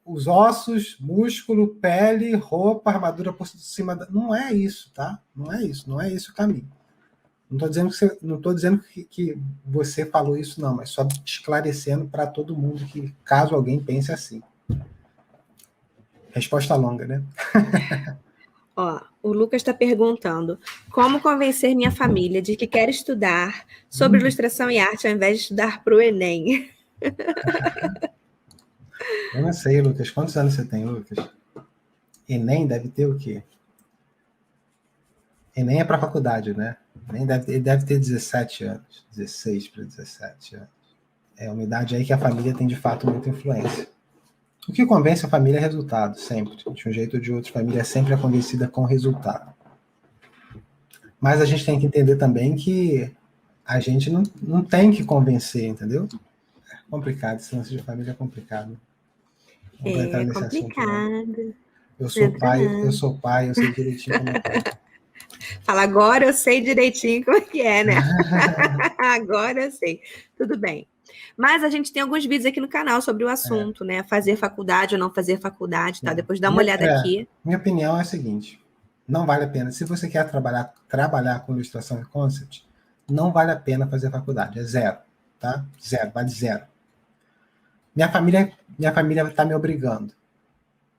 os ossos, músculo, pele, roupa, armadura por cima da... Não é isso, tá? Não é isso, não é esse o caminho. Não estou dizendo que você falou isso, não, mas só esclarecendo para todo mundo que, caso alguém pense assim. Resposta longa, né? Ó, o Lucas está perguntando: como convencer minha família de que quer estudar sobre ilustração e arte ao invés de estudar para o Enem? Eu não sei, Lucas. Quantos anos você tem, Lucas? Enem deve ter o quê? Enem é para faculdade, né? Ele deve ter 17 anos. 16 para 17 anos. É uma idade aí que a família tem, de fato, muita influência. O que convence a família é resultado, sempre. De um jeito ou de outro, a família sempre é convencida com resultado. Mas a gente tem que entender também que a gente não tem que convencer, entendeu? É complicado, esse lance de família é complicado. É complicado. Eu sou pai, eu sei direitinho como é. Fala, agora eu sei direitinho como é que é, né? Agora eu sei. Tudo bem. Mas a gente tem alguns vídeos aqui no canal sobre o assunto, né? Fazer faculdade ou não fazer faculdade, tá? Depois dá uma olhada aqui. Minha opinião é a seguinte: não vale a pena. Se você quer trabalhar com ilustração e concept, não vale a pena fazer faculdade. É zero, tá? Zero, vale zero. Minha família está me obrigando,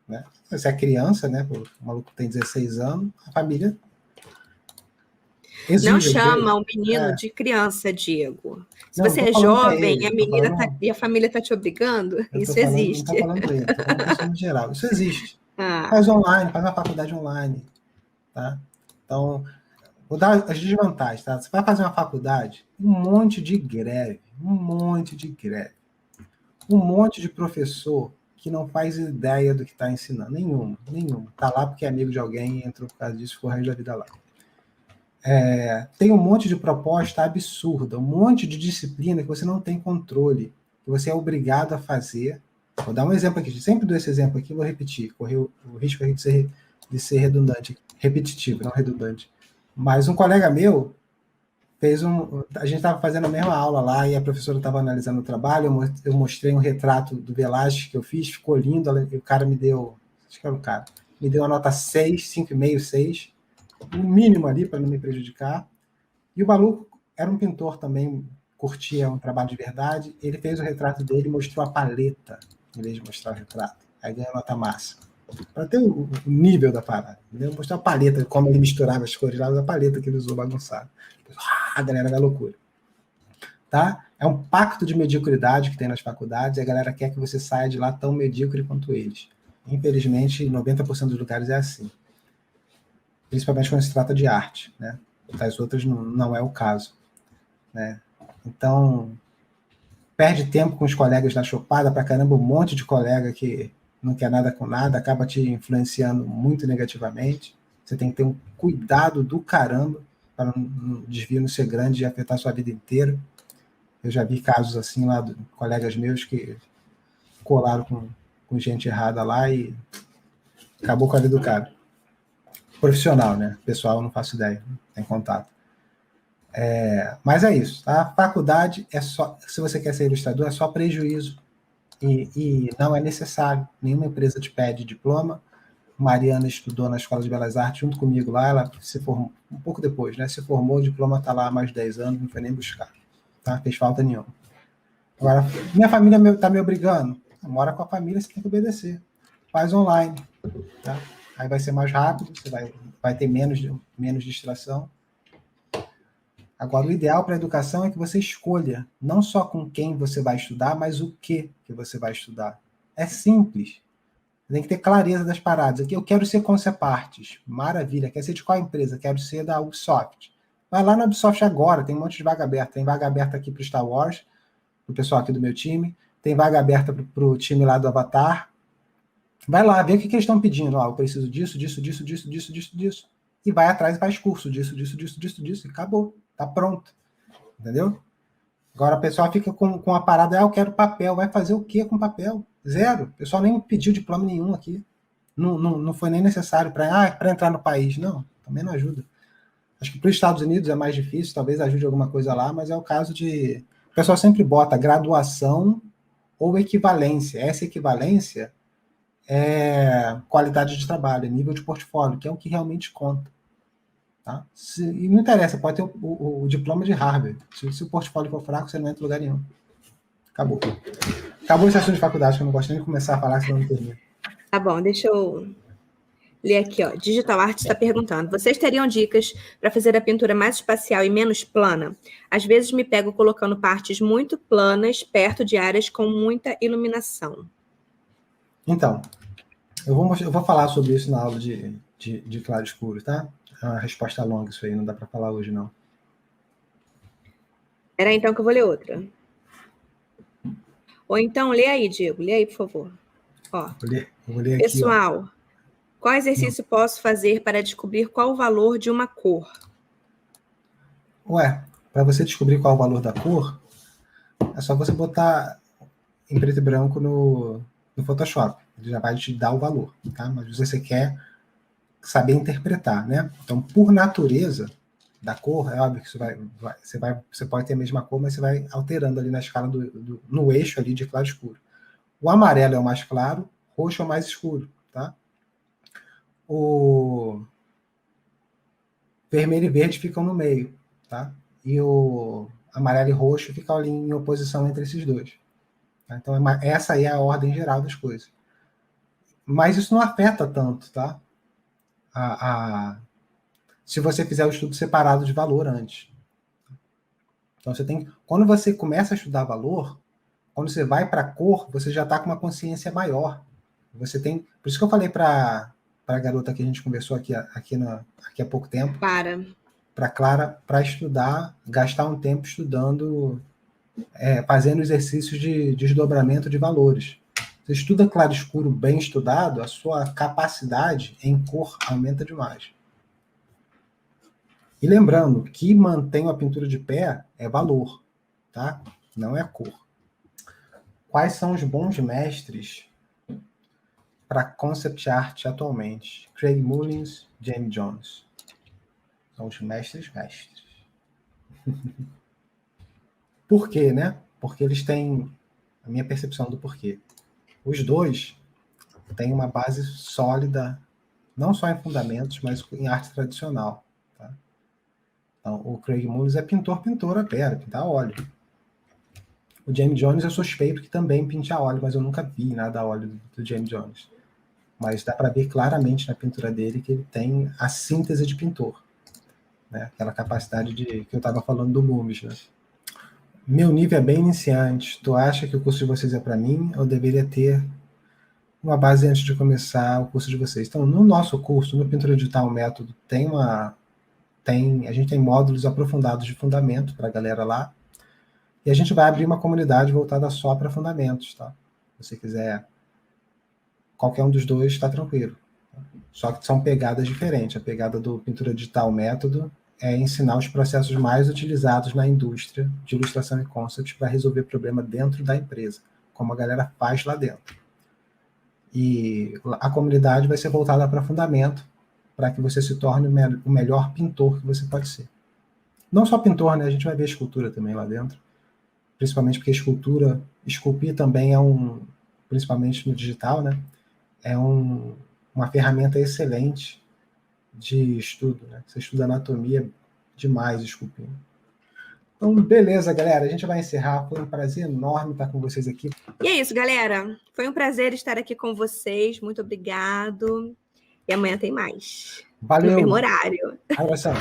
né? Se você é criança, né? O maluco tem 16 anos, a família exige. Não chama o menino de criança, Diego. Se você é jovem e a família está te obrigando, isso existe. Não estou falando para ele, estou falando para no geral. Isso existe. Faz online, faz uma faculdade online, tá? Então, vou dar as desvantagens, tá? Você vai fazer uma faculdade, um monte de greve, um monte de professor que não faz ideia do que está ensinando, nenhum. Está lá porque é amigo de alguém e entrou por causa disso, ficou o resto da vida lá. Tem um monte de proposta absurda, um monte de disciplina que você não tem controle, que você é obrigado a fazer. Vou dar um exemplo aqui, sempre dou esse exemplo aqui, vou repetir, correr o risco de ser redundante, repetitivo, não redundante. Mas um colega meu a gente estava fazendo a mesma aula lá e a professora estava analisando o trabalho, eu mostrei um retrato do Velázquez que eu fiz, ficou lindo, e o cara me deu, acho que era o cara, me deu uma nota 6, 5,5, 6, o mínimo ali para não me prejudicar. E o maluco era um pintor também, curtia um trabalho de verdade, ele fez o retrato dele e mostrou a paleta, em vez de mostrar o retrato. Aí ganhou nota máxima. Para ter o nível da parada. Entendeu? Mostrar a paleta, como ele misturava as cores lá, a paleta que ele usou bagunçada. A galera da loucura. Tá? É um pacto de mediocridade que tem nas faculdades e a galera quer que você saia de lá tão medíocre quanto eles. Infelizmente, 90% dos lugares é assim. Principalmente quando se trata de arte, né? Das outras não é o caso, né? Então, perde tempo com os colegas na chopada pra caramba, um monte de colega que não quer nada com nada, acaba te influenciando muito negativamente. Você tem que ter um cuidado do caramba para um desvio não ser grande e afetar a sua vida inteira. Eu já vi casos assim lá de colegas meus que colaram com gente errada lá e acabou com a vida do cara. Profissional, né? Pessoal, eu não faço ideia, não tem contato. Mas é isso, tá? A faculdade é só, se você quer ser ilustrador, é só prejuízo. E não é necessário. Nenhuma empresa te pede diploma. Mariana estudou na Escola de Belas Artes junto comigo lá, ela se formou um pouco depois, né? Se formou, o diploma está lá há mais de 10 anos, não foi nem buscar. Tá? Fez falta nenhuma. Agora, minha família está me obrigando. Mora com a família, você tem que obedecer. Faz online. Tá? Aí vai ser mais rápido, você vai ter menos distração. Agora, o ideal para a educação é que você escolha não só com quem você vai estudar, mas o que você vai estudar. É simples. Tem que ter clareza das paradas. Aqui eu quero ser Conceparts. Maravilha. Quer ser de qual empresa? Quero ser da Ubisoft. Vai lá na Ubisoft agora. Tem um monte de vaga aberta. Tem vaga aberta aqui para o Star Wars, para o pessoal aqui do meu time. Tem vaga aberta para o time lá do Avatar. Vai lá, vê o que eles estão pedindo. Eu preciso disso, disso, disso, disso, disso, disso, disso. E vai atrás e faz curso disso, disso, disso, disso, disso. E acabou. Tá pronto. Entendeu? Agora a pessoa fica com a parada, eu quero papel. Vai fazer o quê com papel? Zero. O pessoal nem pediu diploma nenhum aqui. Não foi nem necessário para entrar no país. Não, também não ajuda. Acho que para os Estados Unidos é mais difícil, talvez ajude alguma coisa lá, mas é o caso de... O pessoal sempre bota graduação ou equivalência. Essa equivalência é qualidade de trabalho, nível de portfólio, que é o que realmente conta. Tá? E não interessa, pode ter o diploma de Harvard. Se o portfólio for fraco, você não entra em lugar nenhum. Acabou. Acabou esse assunto de faculdade, que eu não gosto nem de começar a falar, senão não termina. Tá bom, deixa eu ler aqui, ó. Digital Art está perguntando: vocês teriam dicas para fazer a pintura mais espacial e menos plana? Às vezes me pego colocando partes muito planas perto de áreas com muita iluminação. Então, eu vou falar sobre isso na aula de claro escuro, tá? É uma resposta longa isso aí, não dá para falar hoje, não. Era então que eu vou ler outra. Ou então, lê aí, Diego. Lê aí, por favor. Ó, eu vou ler aqui, pessoal, qual exercício posso fazer para descobrir qual o valor de uma cor? Ué, para você descobrir qual é o valor da cor, é só você botar em preto e branco no Photoshop. Ele já vai te dar o valor, tá? Mas você quer saber interpretar, né? Então, por natureza da cor, é óbvio que você pode ter a mesma cor, mas você vai alterando ali na escala no eixo ali de claro e escuro. O amarelo é o mais claro, roxo é o mais escuro, tá? O vermelho e verde ficam no meio, tá? E o amarelo e roxo ficam ali em oposição entre esses dois. Tá? Então, essa aí é a ordem geral das coisas. Mas isso não afeta tanto, tá? Se você fizer o estudo separado de valor antes. Então, quando você começa a estudar valor, quando você vai para a cor, você já está com uma consciência maior. Por isso que eu falei para a garota que a gente conversou aqui há pouco tempo. Para Clara, para estudar, gastar um tempo estudando, fazendo exercícios de desdobramento de valores. Você estuda claro escuro bem estudado, a sua capacidade em cor aumenta demais. E lembrando, que mantém a pintura de pé é valor, tá? Não é cor. Quais são os bons mestres para concept art atualmente? Craig Mullins, Jamie Jones. São os mestres. Por quê, né? Porque eles têm a minha percepção do porquê. Os dois têm uma base sólida, não só em fundamentos, mas em arte tradicional. Tá? Então, o Craig Mullins é pintor a pé, pintar a óleo. O Jamie Jones eu suspeito que também pinte a óleo, mas eu nunca vi nada a óleo do Jamie Jones. Mas dá para ver claramente na pintura dele que ele tem a síntese de pintor. Né? Aquela capacidade que eu estava falando do Loomis. Né? Meu nível é bem iniciante. Tu acha que o curso de vocês é para mim ou deveria ter uma base antes de começar o curso de vocês? Então, no nosso curso, no Pintura Digital Método, a gente tem módulos aprofundados de fundamento para a galera lá. E a gente vai abrir uma comunidade voltada só para fundamentos, tá? Se você quiser, qualquer um dos dois está tranquilo. Só que são pegadas diferentes. A pegada do Pintura Digital Método é ensinar os processos mais utilizados na indústria de ilustração e concept para resolver problema dentro da empresa, como a galera faz lá dentro. E a comunidade vai ser voltada para fundamento, para que você se torne o melhor pintor que você pode ser. Não só pintor, né? A gente vai ver escultura também lá dentro. Principalmente porque esculpir também principalmente no digital, né? É uma ferramenta excelente de estudo, né? Você estuda anatomia demais esculpindo. Então, beleza, galera. A gente vai encerrar. Foi um prazer enorme estar com vocês aqui. E é isso, galera. Foi um prazer estar aqui com vocês. Muito obrigado. E amanhã tem mais. Valeu. No mesmo horário. Abração.